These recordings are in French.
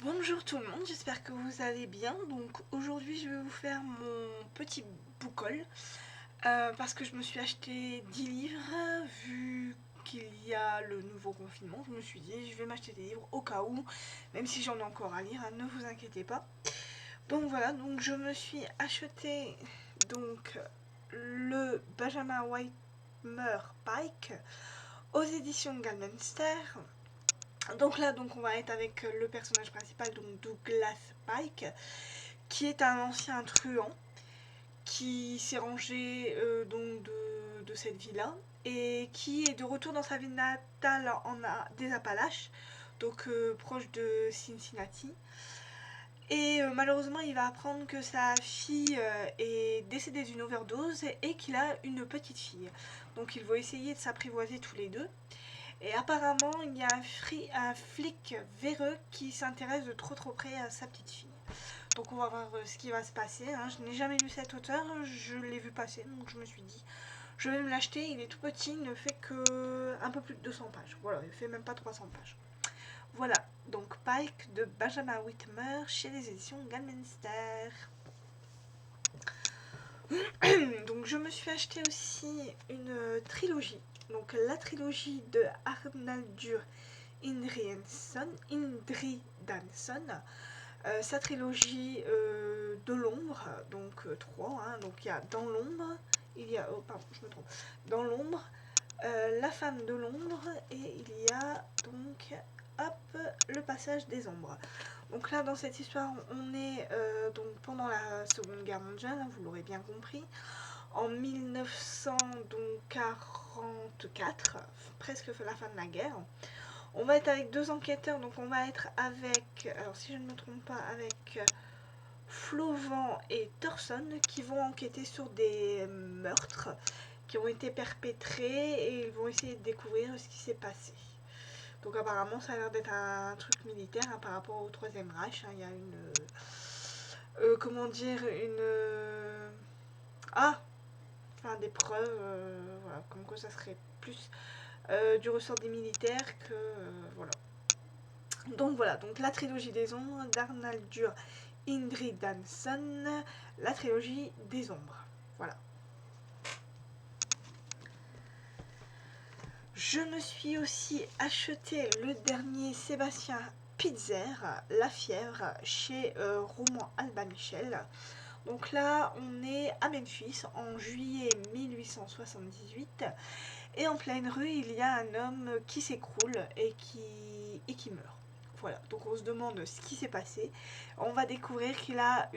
Bonjour tout le monde, j'espère que vous allez bien. Donc aujourd'hui je vais vous faire mon petit book haul parce que je me suis acheté 10 livres vu qu'il y a le nouveau confinement. Je me suis dit je vais m'acheter des livres au cas où, même si j'en ai encore à lire, hein, ne vous inquiétez pas. Donc voilà, donc je me suis acheté donc le Benjamin Whitmer Pike aux éditions Galmanster. Donc là, on va être avec le personnage principal, donc Douglas Pike, qui est un ancien truand qui s'est rangé de cette ville-là et qui est de retour dans sa ville natale des Appalaches, donc proche de Cincinnati. Et malheureusement, il va apprendre que sa fille est décédée d'une overdose et qu'il a une petite fille. Donc ils vont essayer de s'apprivoiser tous les deux. Et apparemment, il y a un flic véreux qui s'intéresse de trop près à sa petite fille. Donc on va voir ce qui va se passer, hein. Je n'ai jamais lu cet auteur, je l'ai vu passer, donc je me suis dit, je vais me l'acheter. Il est tout petit, il ne fait que un peu plus de 200 pages. Voilà, il fait même pas 300 pages. Voilà, donc Pike de Benjamin Whitmer chez les éditions Galmanster. Donc je me suis acheté aussi une trilogie. Donc la trilogie de Arnaldur Indridansson. Sa trilogie de l'ombre, donc 3, hein, donc il y a Dans l'ombre, il y a, oh pardon, je me trompe, Dans l'ombre, La femme de l'ombre, et il y a donc, hop, Le passage des ombres. Donc là, dans cette histoire, on est donc pendant la Seconde Guerre mondiale, hein, vous l'aurez bien compris, en 1944, presque la fin de la guerre. On va être avec deux enquêteurs, donc on va être avec, alors si je ne me trompe pas, avec Flauvent et Thorson qui vont enquêter sur des meurtres qui ont été perpétrés et ils vont essayer de découvrir ce qui s'est passé. Donc apparemment ça a l'air d'être un truc militaire, hein, par rapport au Troisième Reich, hein. Il y a une... comment dire, ah, enfin des preuves, voilà, comme quoi ça serait plus du ressort des militaires que... voilà. Donc voilà, donc la trilogie des ombres d'Arnaldur Indridansson, la trilogie des ombres. Voilà. Je me suis aussi acheté le dernier Sébastien Pitzer, La fièvre, chez Roman Albin Michel. Donc là, on est à Memphis en juillet 1878 et en pleine rue, il y a un homme qui s'écroule et qui meurt. Voilà, donc on se demande ce qui s'est passé. On va découvrir qu'il a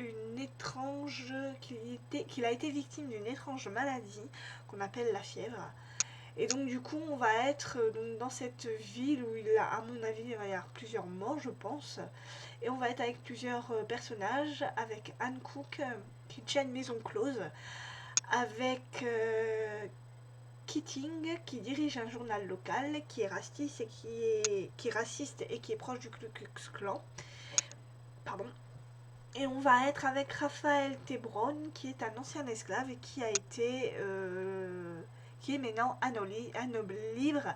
qu'il a été victime d'une étrange maladie qu'on appelle la fièvre. Et donc du coup, on va être donc, dans cette ville où il a, à mon avis, il va y avoir plusieurs morts, je pense. Et on va être avec plusieurs personnages, avec Anne Cook qui tient une maison close, avec Keating qui dirige un journal local, qui est raciste et qui est proche du Ku Klux Klan. Pardon. Et on va être avec Raphaël Tebron, qui est un ancien esclave et qui a été... qui est maintenant un noble libre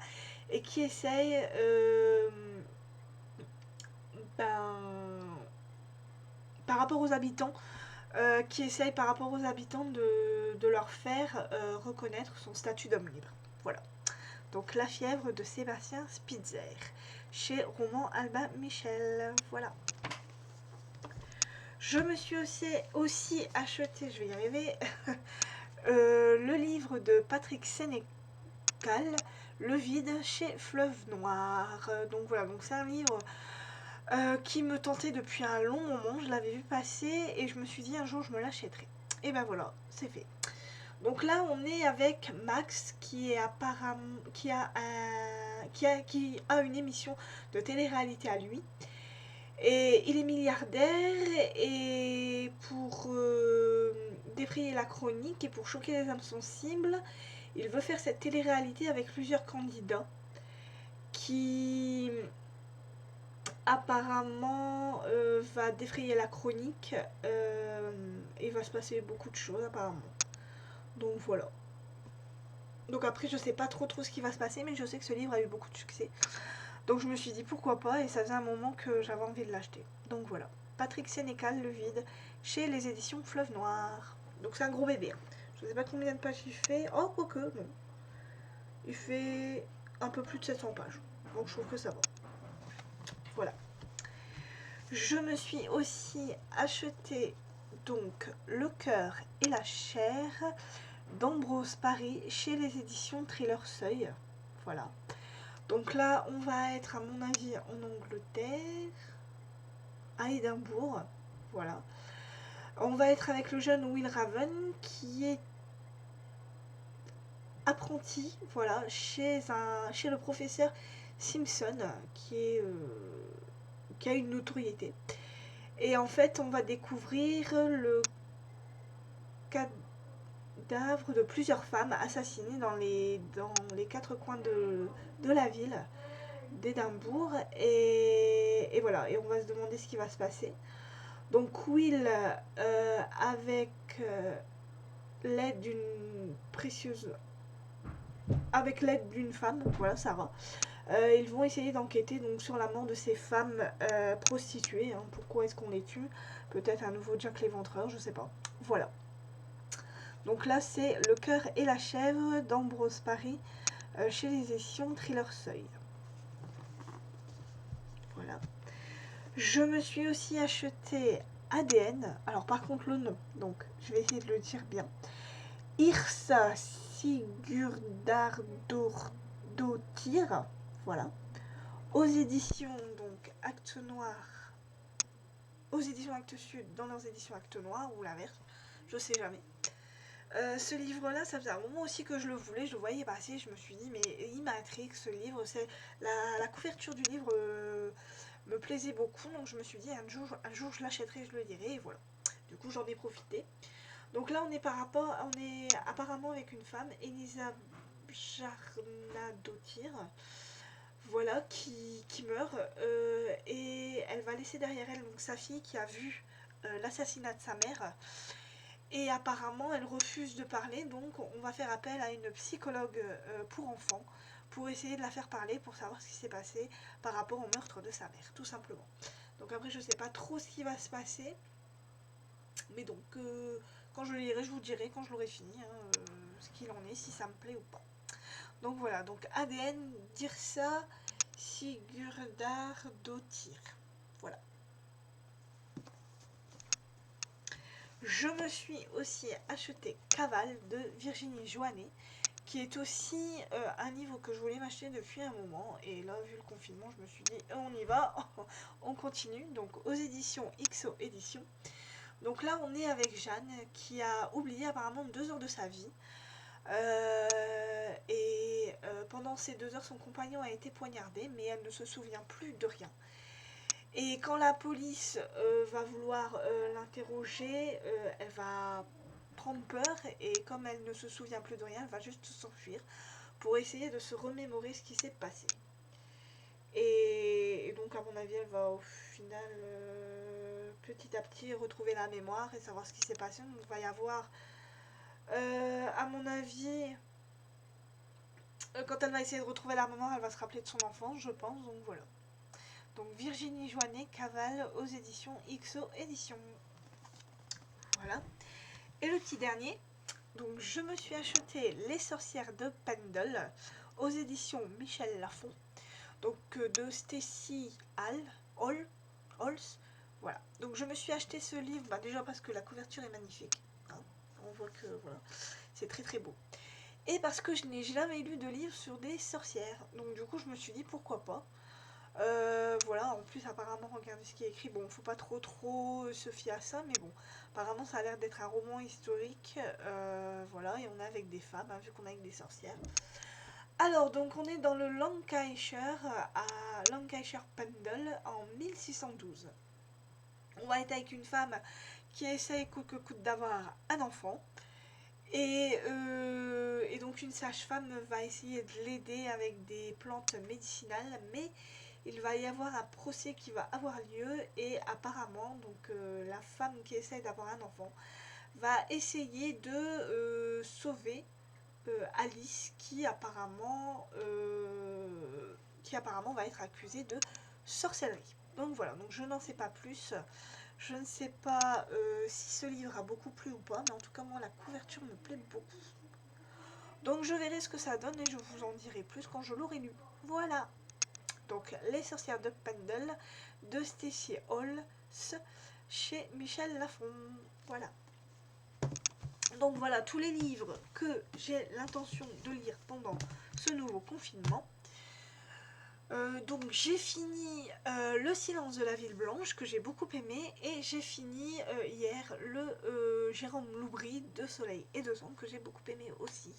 et qui essaye par rapport aux habitants de leur faire reconnaître son statut d'homme libre. Voilà. Donc La fièvre de Sébastien Spitzer chez Roman Albin Michel. Voilà. Je me suis aussi acheté, je vais y arriver, le livre de Patrick Sénécal, Le vide chez Fleuve Noir. Donc voilà, donc c'est un livre qui me tentait depuis un long moment. Je l'avais vu passer et je me suis dit un jour je me l'achèterai. Et ben voilà, c'est fait. Donc là on est avec Max qui est apparemment qui a une émission de télé-réalité à lui. Et il est milliardaire et pour défrayer la chronique et pour choquer les âmes sensibles, il veut faire cette télé-réalité avec plusieurs candidats qui apparemment va défrayer la chronique et il va se passer beaucoup de choses apparemment. Donc voilà. Donc après je sais pas trop ce qui va se passer, mais je sais que ce livre a eu beaucoup de succès. Donc je me suis dit pourquoi pas, et ça faisait un moment que j'avais envie de l'acheter. Donc voilà, Patrick Sénécal, Le Vide, chez les éditions Fleuve Noir. Donc c'est un gros bébé, hein. Je sais pas combien de pages il fait. Oh, quoique, non. Il fait un peu plus de 700 pages. Donc je trouve que ça va. Voilà. Je me suis aussi acheté donc Le Cœur et la Chair d'Ambrose Paris chez les éditions Thriller Seuil. Voilà. Donc là, on va être à mon avis en Angleterre, à Édimbourg. Voilà. On va être avec le jeune Will Raven qui est apprenti, voilà, chez le professeur Simpson qui a une notoriété. Et en fait, on va découvrir le cadavre de plusieurs femmes assassinées dans les 4 coins de la ville d'Édimbourg. Et voilà, et on va se demander ce qui va se passer. Donc Will, avec l'aide d'une précieuse... Avec l'aide d'une femme, voilà, Sarah, ils vont essayer d'enquêter donc sur la mort de ces femmes prostituées. Hein. Pourquoi est-ce qu'on les tue? Peut-être un nouveau Jack l'Éventreur, je sais pas. Voilà. Donc là, c'est Le Cœur et la Chèvre d'Ambrose Paris chez les éditions Thriller Seuil. Voilà. Je me suis aussi acheté ADN. Alors par contre le nom, donc je vais essayer de le dire bien. Yrsa Sigurdardóttir, voilà. Aux éditions donc Actes Noir, aux éditions Actes Sud, dans leurs éditions Actes Noir ou l'inverse, je sais jamais. Ce livre-là, ça faisait un moment aussi que je le voulais, je le voyais passer, je me suis dit mais il m'intrigue ce livre, c'est la couverture du livre me plaisait beaucoup, donc je me suis dit un jour je l'achèterai, je le lirai, et voilà. Du coup j'en ai profité. Donc là on est apparemment avec une femme, Elisa Jarnadottir, voilà, qui meurt, et elle va laisser derrière elle donc sa fille qui a vu l'assassinat de sa mère. Et apparemment, elle refuse de parler, donc on va faire appel à une psychologue pour enfants pour essayer de la faire parler, pour savoir ce qui s'est passé par rapport au meurtre de sa mère, tout simplement. Donc après, je sais pas trop ce qui va se passer, mais donc quand je le lirai, je vous dirai quand je l'aurai fini, hein, ce qu'il en est, si ça me plaît ou pas. Donc voilà, donc ADN, Yrsa Sigurdardóttir. Voilà. Je me suis aussi acheté Cavale de Virginie Joannet, qui est aussi un livre que je voulais m'acheter depuis un moment. Et là, vu le confinement, je me suis dit, on y va, on continue. Donc aux éditions XO Éditions. Donc là, on est avec Jeanne, qui a oublié apparemment 2 heures de sa vie. Pendant ces 2 heures, son compagnon a été poignardé, mais elle ne se souvient plus de rien. Et quand la police va vouloir l'interroger, elle va prendre peur, et comme elle ne se souvient plus de rien, elle va juste s'enfuir pour essayer de se remémorer ce qui s'est passé. Et donc à mon avis, elle va au final petit à petit retrouver la mémoire et savoir ce qui s'est passé. Donc il va y avoir, à mon avis, quand elle va essayer de retrouver la mémoire, elle va se rappeler de son enfance, je pense, donc voilà. Donc Virginie Joannet, Cavale aux éditions XO Éditions. Voilà. Et le petit dernier, donc je me suis acheté Les Sorcières de Pendle aux éditions Michel Lafon. Donc de Stacy Halls. Voilà. Donc je me suis acheté ce livre, déjà parce que la couverture est magnifique. Hein. On voit que voilà, c'est très très beau. Et parce que je n'ai jamais lu de livre sur des sorcières. Donc du coup je me suis dit pourquoi pas. Voilà, en plus apparemment regardez ce qui est écrit, bon faut pas trop se fier à ça, mais bon, apparemment ça a l'air d'être un roman historique, voilà, et on est avec des femmes, hein, vu qu'on est avec des sorcières. Alors donc on est dans le Lancashire, à Lancashire Pendle en 1612. On va être avec une femme qui essaye coûte que coûte d'avoir un enfant. Et donc une sage-femme va essayer de l'aider avec des plantes médicinales, mais il va y avoir un procès qui va avoir lieu, et apparemment donc la femme qui essaie d'avoir un enfant va essayer de sauver Alice, qui apparemment qui apparemment va être accusé de sorcellerie. Donc voilà, donc je n'en sais pas plus. Je ne sais pas si ce livre a beaucoup plu ou pas, mais en tout cas moi la couverture me plaît beaucoup. Donc je verrai ce que ça donne et je vous en dirai plus quand je l'aurai lu. Voilà. Donc Les sorcières de Pendle de Stacey Holmes chez Michel Lafon. Voilà. Donc voilà tous les livres que j'ai l'intention de lire pendant ce nouveau confinement. Donc j'ai fini Le silence de la ville blanche que j'ai beaucoup aimé et j'ai fini hier le Jérôme Loubry de Soleil et de Sang que j'ai beaucoup aimé aussi.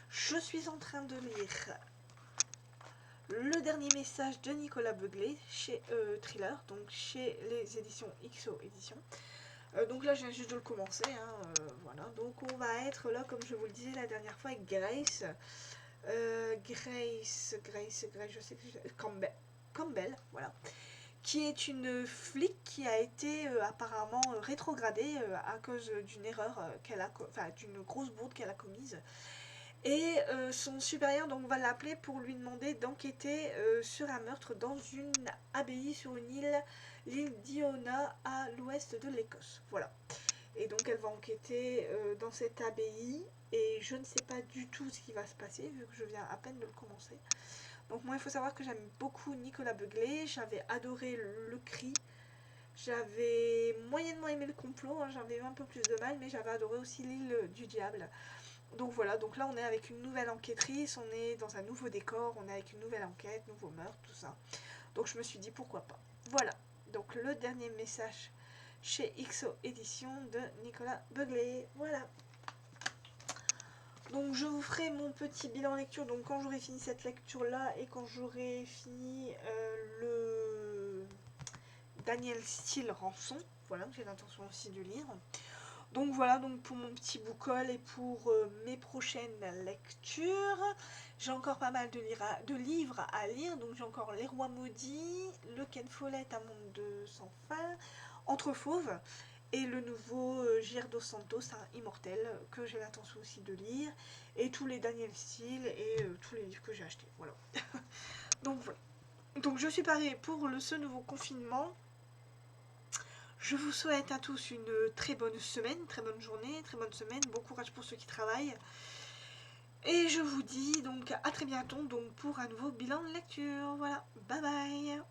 Je suis en train de lire Le dernier message de Nicolas Beuglet chez Thriller, donc chez les éditions XO Éditions. Donc là je viens juste de le commencer, hein, voilà. Donc on va être là comme je vous le disais la dernière fois avec Grace. Grace, je sais que Campbell, voilà, qui est une flic qui a été apparemment rétrogradée à cause d'une erreur qu'elle a, enfin d'une grosse bourde qu'elle a commise. Et son supérieur donc va l'appeler pour lui demander d'enquêter sur un meurtre dans une abbaye sur une île, l'île d'Iona à l'ouest de l'Écosse. Voilà. Et donc elle va enquêter dans cette abbaye et je ne sais pas du tout ce qui va se passer vu que je viens à peine de le commencer. Donc moi il faut savoir que j'aime beaucoup Nicolas Beuglet, j'avais adoré Le Cri, j'avais moyennement aimé Le Complot, hein, j'avais eu un peu plus de mal, mais j'avais adoré aussi L'île du diable. Donc voilà, donc là on est avec une nouvelle enquêtrice, on est dans un nouveau décor, on est avec une nouvelle enquête, nouveau meurtre, tout ça. Donc je me suis dit pourquoi pas. Voilà, donc le dernier message chez XO Éditions de Nicolas Beuglet. Voilà. Donc je vous ferai mon petit bilan lecture donc quand j'aurai fini cette lecture là et quand j'aurai fini le Daniel Steele Rançon. Voilà, j'ai l'intention aussi de lire. Donc voilà, donc pour mon petit book-haul et pour mes prochaines lectures. J'ai encore pas mal de livres à lire. Donc j'ai encore Les Rois Maudits, Le Ken Follett, Un monde de sans fin, Entre Fauves et le nouveau Gir dos Santos, Immortel, que j'ai l'intention aussi de lire. Et tous les Daniel Steele et tous les livres que j'ai achetés. Voilà. Donc voilà. Donc je suis parée pour ce nouveau confinement. Je vous souhaite à tous une très bonne semaine, très bonne journée, très bonne semaine. Bon courage pour ceux qui travaillent. Et je vous dis donc à très bientôt donc pour un nouveau bilan de lecture. Voilà, bye bye.